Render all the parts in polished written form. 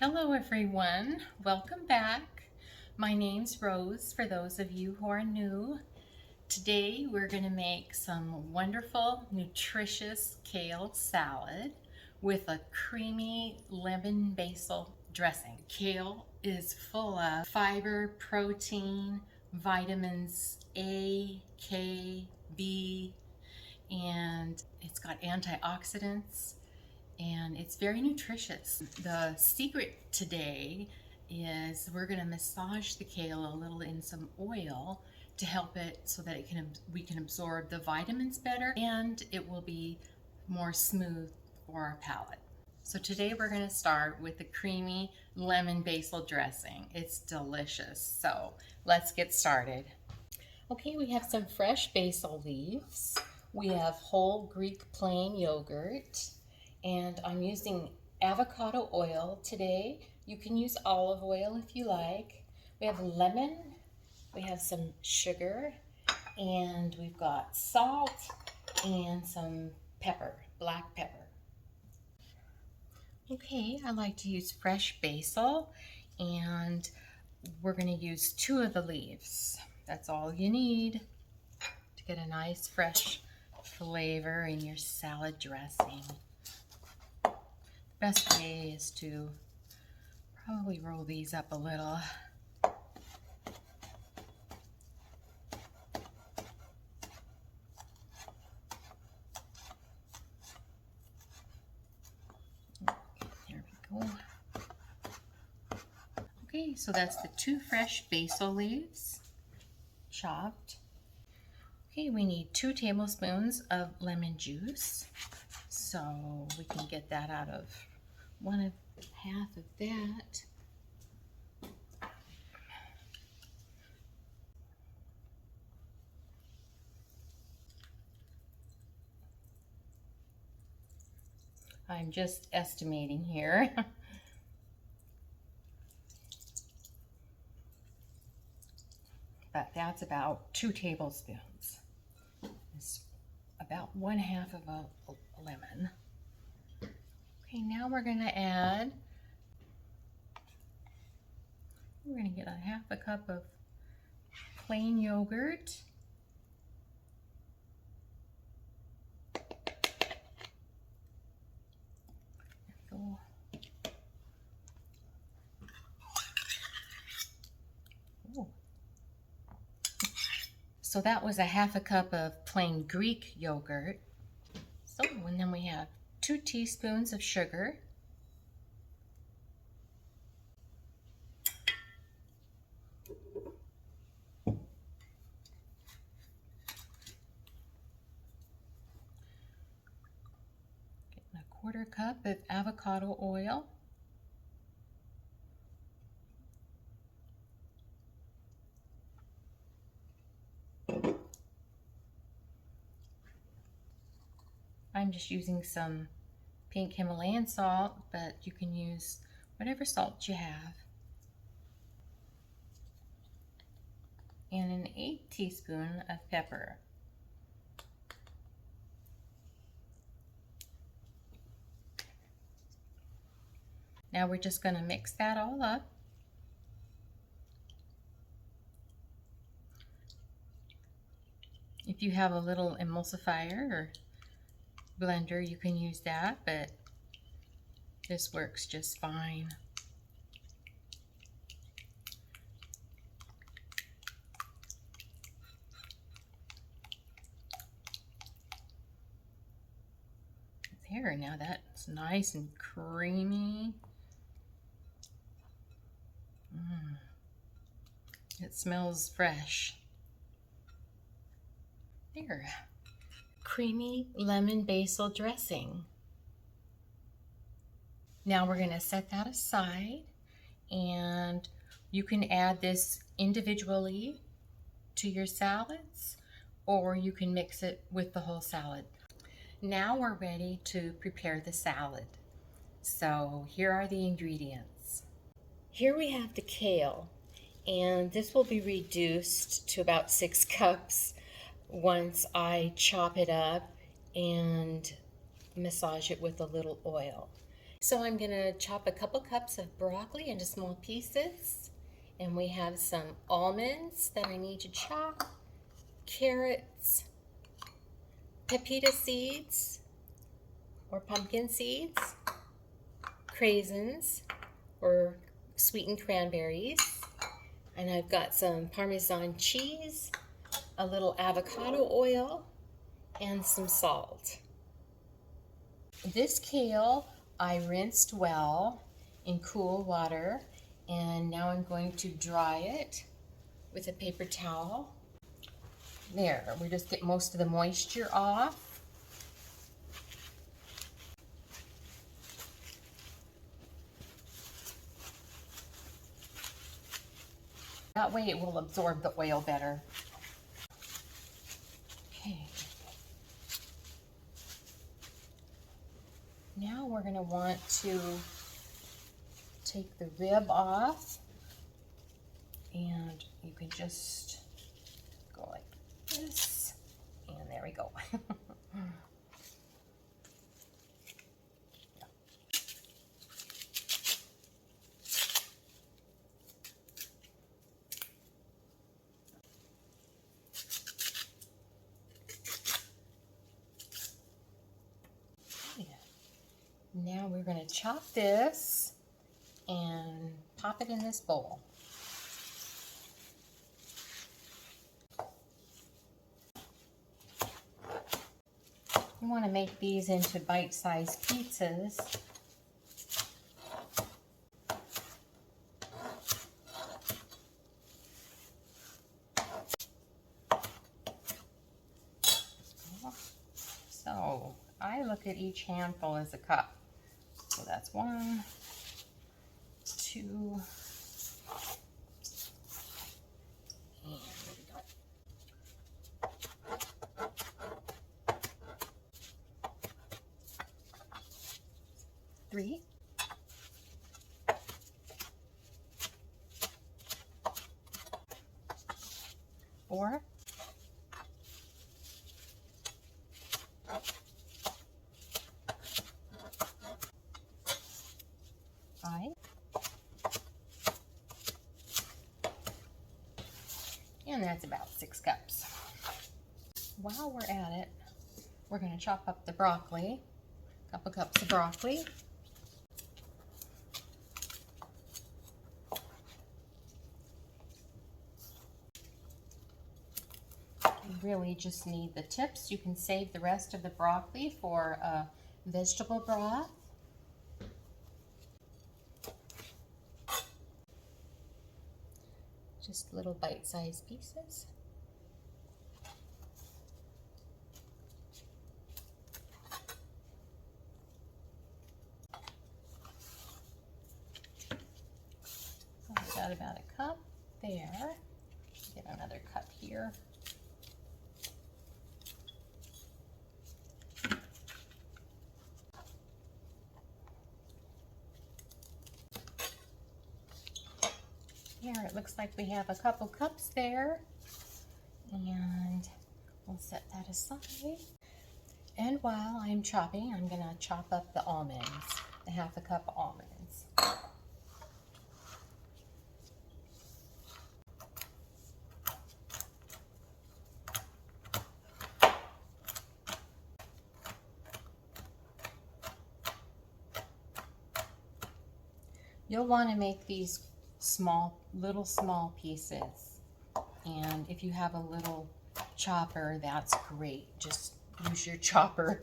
Hello everyone, welcome back. My name's Rose for those of you who are new. Today we're going to make some wonderful, nutritious kale salad with a creamy lemon basil dressing. Kale is full of fiber, protein, vitamins A, K, B, and it's got antioxidants and it's very nutritious. The secret today is we're going to massage the kale a little in some oil to help it so that we can absorb the vitamins better, and it will be more smooth for our palate. So today we're going to start with the creamy lemon basil dressing. It's delicious. So let's get started. Okay, we have some fresh basil leaves. We have whole Greek plain yogurt, and I'm using avocado oil today. You can use olive oil if you like. We have lemon, we have some sugar, and we've got salt and some pepper, black pepper. Okay, I like to use fresh basil, and we're going to use 2 of the leaves. That's all you need to get a nice fresh flavor in your salad dressing. Best way is to probably roll these up a little. There we go. Okay, so that's the 2 fresh basil leaves, chopped. Okay, we need 2 tablespoons of lemon juice. So we can get that out of half of that. I'm just estimating here. But that's about 2 tablespoons. It's about 1/2 of a lemon. Okay, now we're going to add, we're going to get a 1/2 cup of plain yogurt. Go. Ooh. So that was a 1/2 cup of plain Greek yogurt. So, and then we have 2 teaspoons of sugar. Getting a 1/4 cup of avocado oil. I'm just using some pink Himalayan salt, but you can use whatever salt you have. And an 1/8 teaspoon of pepper. Now we're just going to mix that all up. If you have a little emulsifier or blender, you can use that, but this works just fine. There, now that's nice and creamy. It smells fresh. There. Creamy lemon basil dressing. Now we're going to set that aside, and you can add this individually to your salads, or you can mix it with the whole salad. Now we're ready to prepare the salad. So here are the ingredients. Here we have the kale, and this will be reduced to about 6 cups once I chop it up and massage it with a little oil. So I'm going to chop a couple cups of broccoli into small pieces. And we have some almonds that I need to chop, carrots, pepita seeds or pumpkin seeds, craisins or sweetened cranberries, and I've got some Parmesan cheese, a little avocado oil, and some salt. This kale I rinsed well in cool water, and now I'm going to dry it with a paper towel. There, we just get most of the moisture off. That way it will absorb the oil better. Okay. Now we're going to want to take the rib off, and you can just go like this, and there we go. Now we're going to chop this and pop it in this bowl. You want to make these into bite-sized pizzas. So I look at each handful as a cup. So that's 1, 2, and we got 3, 4, 5, and that's about 6 cups. While we're at it, we're going to chop up the broccoli, a couple cups of broccoli. You really just need the tips. You can save the rest of the broccoli for vegetable broth. Just little bite-sized pieces. So I've got about a cup there. Get another cup here. Here it looks like we have a couple cups there, and we'll set that aside. And while I'm chopping, I'm going to chop up the almonds, the half a cup almonds. You'll want to make these little small pieces, and if you have a little chopper, that's great. Just use your chopper.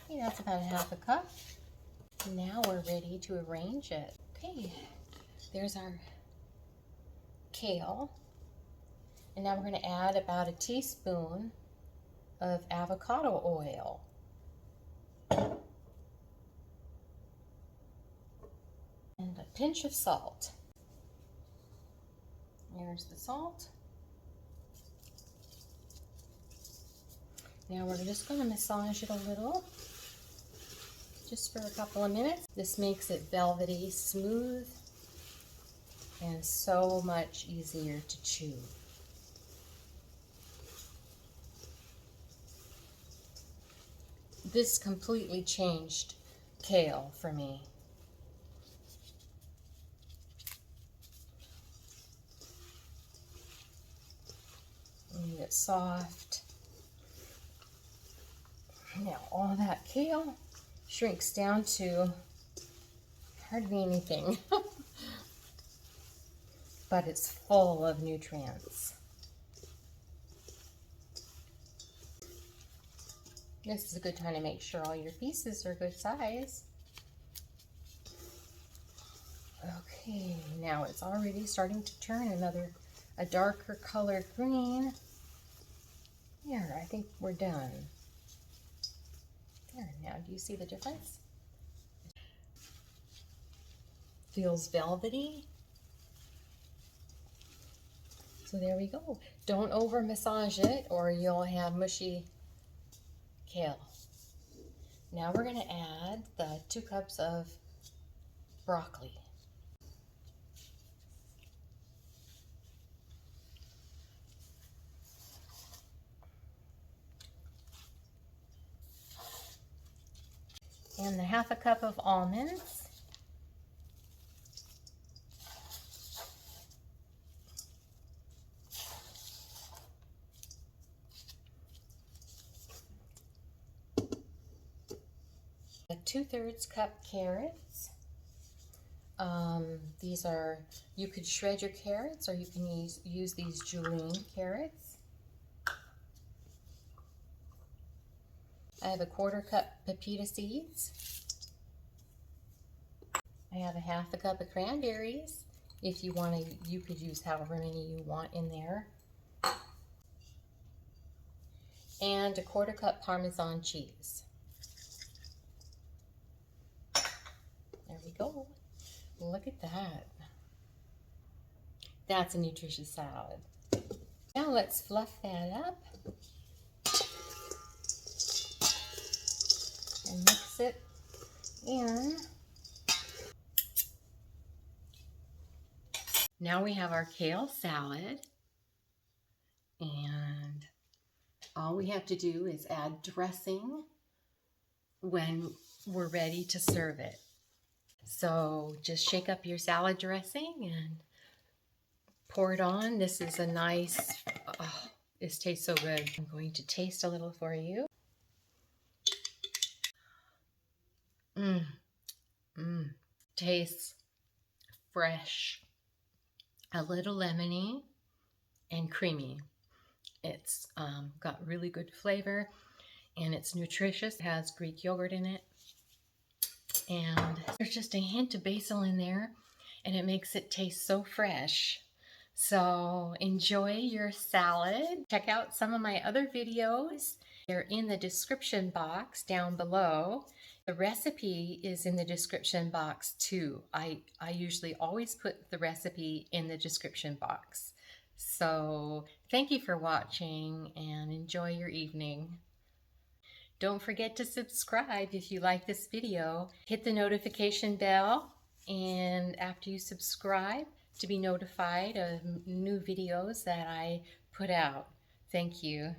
Okay, that's about a half a cup. Now we're ready to arrange it. Okay, there's our kale, and now we're going to add about a teaspoon of avocado oil. And a pinch of salt. There's the salt. Now we're just going to massage it a little. just for a couple of minutes. This makes it velvety, smooth, and so much easier to chew. This completely changed kale for me. And it's soft. Now all that kale shrinks down to hardly anything, but it's full of nutrients. This is a good time to make sure all your pieces are good size. Okay, now it's already starting to turn a darker colored green. There, I think we're done. There, now do you see the difference? Feels velvety. So there we go. Don't over massage it or you'll have mushy kale. Now we're going to add the 2 cups of broccoli. And the 1/2 cup of almonds. A 2/3 cup carrots. These are, you could shred your carrots or you can use these julienne carrots. I have a 1/4 cup Pepita seeds. I have a 1/2 cup of cranberries. If you want to, you could use however many you want in there. And a 1/4 cup Parmesan cheese. There we go. Look at that. That's a nutritious salad. Now let's fluff that up and mix it in. Now we have our kale salad, and all we have to do is add dressing when we're ready to serve it. So just shake up your salad dressing and pour it on. This is a nice, oh, this tastes so good. I'm going to taste a little for you. Tastes fresh, a little lemony and creamy. It's got really good flavor and it's nutritious. It has Greek yogurt in it. And there's just a hint of basil in there and it makes it taste so fresh. So enjoy your salad. Check out some of my other videos. They're in the description box down below. The recipe is in the description box too. I usually always put the recipe in the description box. So thank you for watching and enjoy your evening. Don't forget to subscribe if you like this video. Hit the notification bell, and after you subscribe, to be notified of new videos that I put out. Thank you.